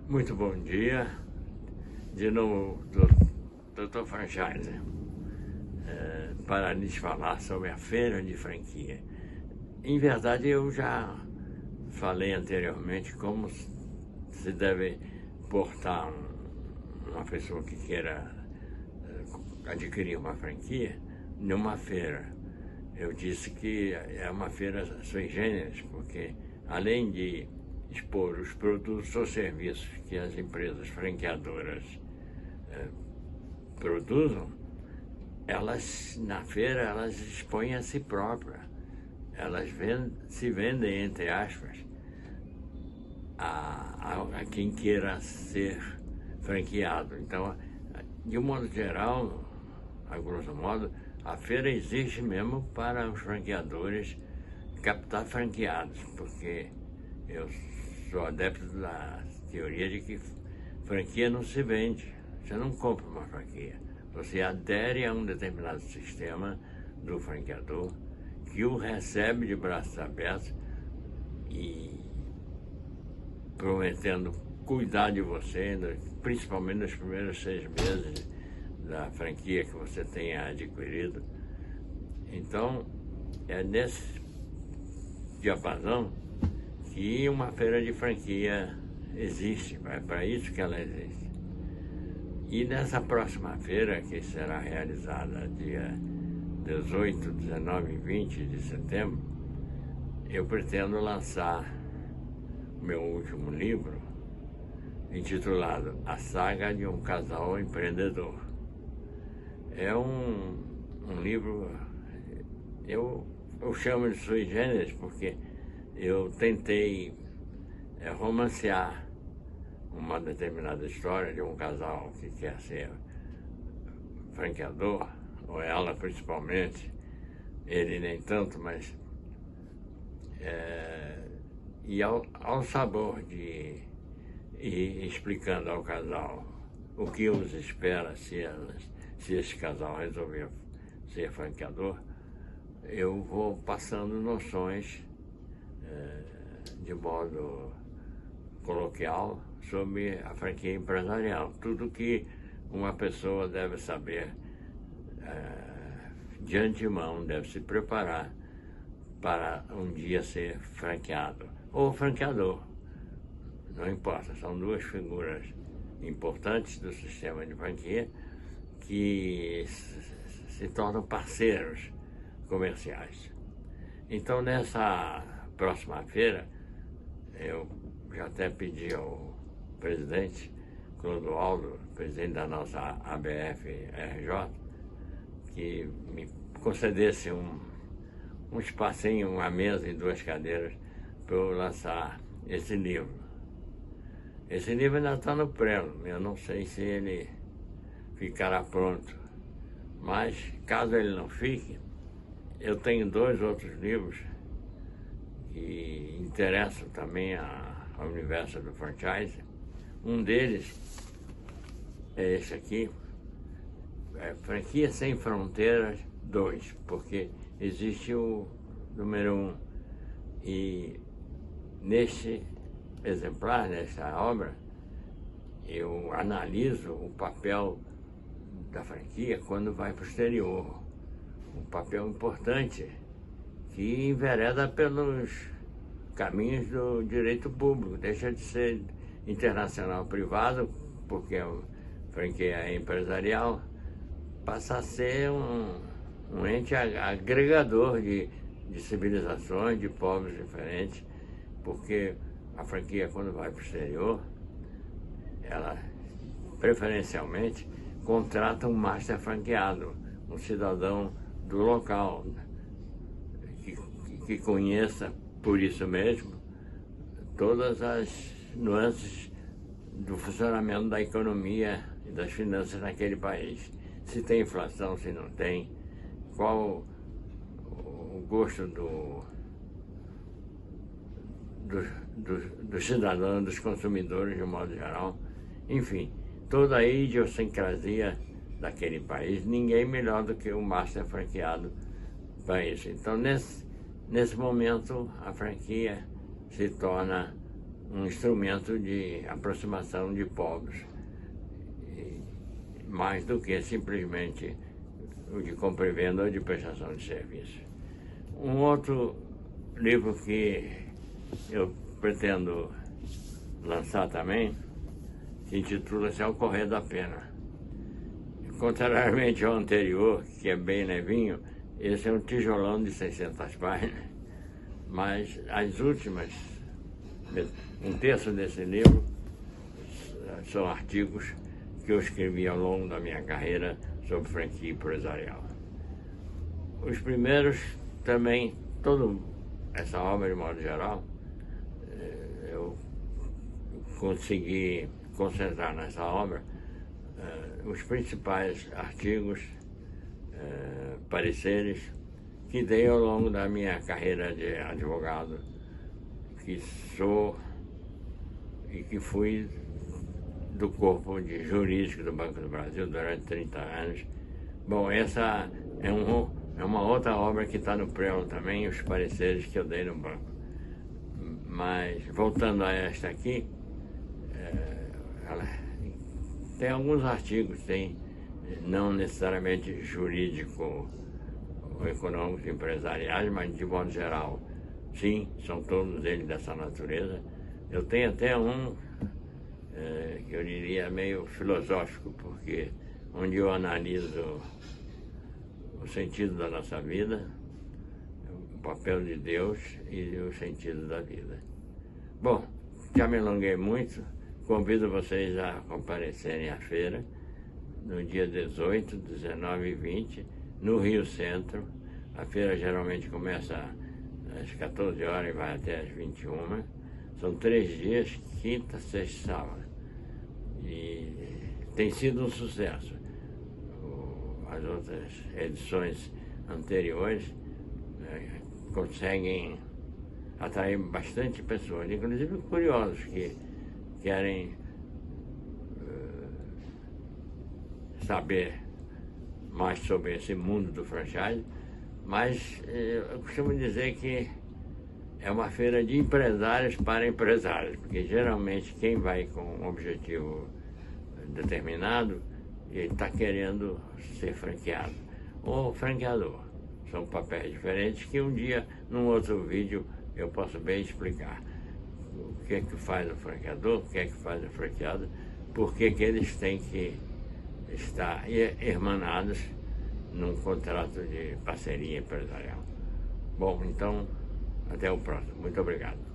Muito bom dia, de novo, Dr. Franchise, para lhes falar sobre a feira de franquia. Em verdade, eu já falei anteriormente como se deve portar uma pessoa que queira adquirir uma franquia numa feira. Eu disse que é uma feira sui generis, porque além de expor os produtos ou serviços que as empresas franqueadoras produzam, na feira elas expõem a si próprias. Elas se vendem, entre aspas, a quem queira ser franqueado. Então, de um modo geral, a grosso modo, a feira existe mesmo para os franqueadores captar franqueados, porque eu sou adepto da teoria de que franquia não se vende. Você não compra uma franquia. Você adere a um determinado sistema do franqueador que o recebe de braços abertos e prometendo cuidar de você, principalmente nos primeiros 6 meses da franquia que você tenha adquirido. Então, é nesse diapasão que uma feira de franquia existe, é para isso que ela existe. E nessa próxima feira, que será realizada dia 18, 19 e 20 de setembro, eu pretendo lançar meu último livro, intitulado A Saga de um Casal Empreendedor. É um livro, eu chamo de sui generis porque eu tentei romancear uma determinada história de um casal que quer ser franqueador, ou ela principalmente, ele nem tanto, mas e ao sabor de ir explicando ao casal o que os espera se esse casal resolver ser franqueador, eu vou passando noções de modo coloquial sobre a franquia empresarial. Tudo que uma pessoa deve saber de antemão, deve se preparar para um dia ser franqueado ou franqueador. Não importa, são duas figuras importantes do sistema de franquia que se tornam parceiros comerciais. Então, nessa próxima feira, eu já até pedi ao presidente Clodoaldo, presidente da nossa ABF-RJ, que me concedesse um espacinho, uma mesa e 2 cadeiras para eu lançar esse livro. Esse livro ainda está no prelo, eu não sei se ele ficará pronto, mas caso ele não fique, eu tenho 2 outros livros que interessam também ao universo do franchise. Um deles é esse aqui, Franquia Sem Fronteiras 2, porque existe o número 1. E neste exemplar, nessa obra, eu analiso o papel da franquia quando vai para o exterior. Um papel importante que envereda pelos caminhos do direito público, deixa de ser internacional privado, porque a franquia é empresarial, passa a ser um ente agregador de civilizações, de povos diferentes, porque a franquia, quando vai para o exterior, ela preferencialmente contrata um master franqueado, um cidadão do local, que conheça, por isso mesmo, todas as nuances do funcionamento da economia e das finanças naquele país. Se tem inflação, se não tem, qual o gosto dos cidadãos, dos consumidores de um modo geral, enfim, toda a idiosincrasia daquele país, ninguém melhor do que o master franqueado para isso. Então, nesse momento, a franquia se torna um instrumento de aproximação de povos, mais do que simplesmente o de compra e venda ou de prestação de serviço. Um outro livro que eu pretendo lançar também se intitula-se Ao Correr da Pena. Contrariamente ao anterior, que é bem levinho, esse é um tijolão de 600 páginas, mas as últimas, um terço desse livro, são artigos que eu escrevi ao longo da minha carreira sobre franquia empresarial. Os primeiros também, toda essa obra de modo geral, eu consegui concentrar nessa obra os principais artigos, pareceres que dei ao longo da minha carreira de advogado, que sou e que fui do corpo de jurídico do Banco do Brasil durante 30 anos. Bom, essa é uma outra obra que está no preâmbulo também, os pareceres que eu dei no banco. Mas, voltando a esta aqui, ela tem alguns artigos, tem não necessariamente jurídico ou econômicos, empresariais, mas de modo geral, sim, são todos eles dessa natureza. Eu tenho até um que eu diria meio filosófico, porque onde eu analiso o sentido da nossa vida, o papel de Deus e o sentido da vida. Bom, já me alonguei muito, convido vocês a comparecerem à feira no dia 18, 19 e 20, no Rio Centro. A feira geralmente começa às 14 horas e vai até às 21. São 3 dias, quinta, sexta e sábado. E tem sido um sucesso. As outras edições anteriores conseguem atrair bastante pessoas, inclusive curiosos que querem saber mais sobre esse mundo do franchise, mas eu costumo dizer que é uma feira de empresários para empresários, porque geralmente quem vai com um objetivo determinado, ele está querendo ser franqueado ou franqueador. São papéis diferentes que um dia, num outro vídeo, eu posso bem explicar o que é que faz o franqueador, o que é que faz o franqueado, por que eles têm que estar hermanados num contrato de parceria empresarial. Bom, então, até o próximo. Muito obrigado.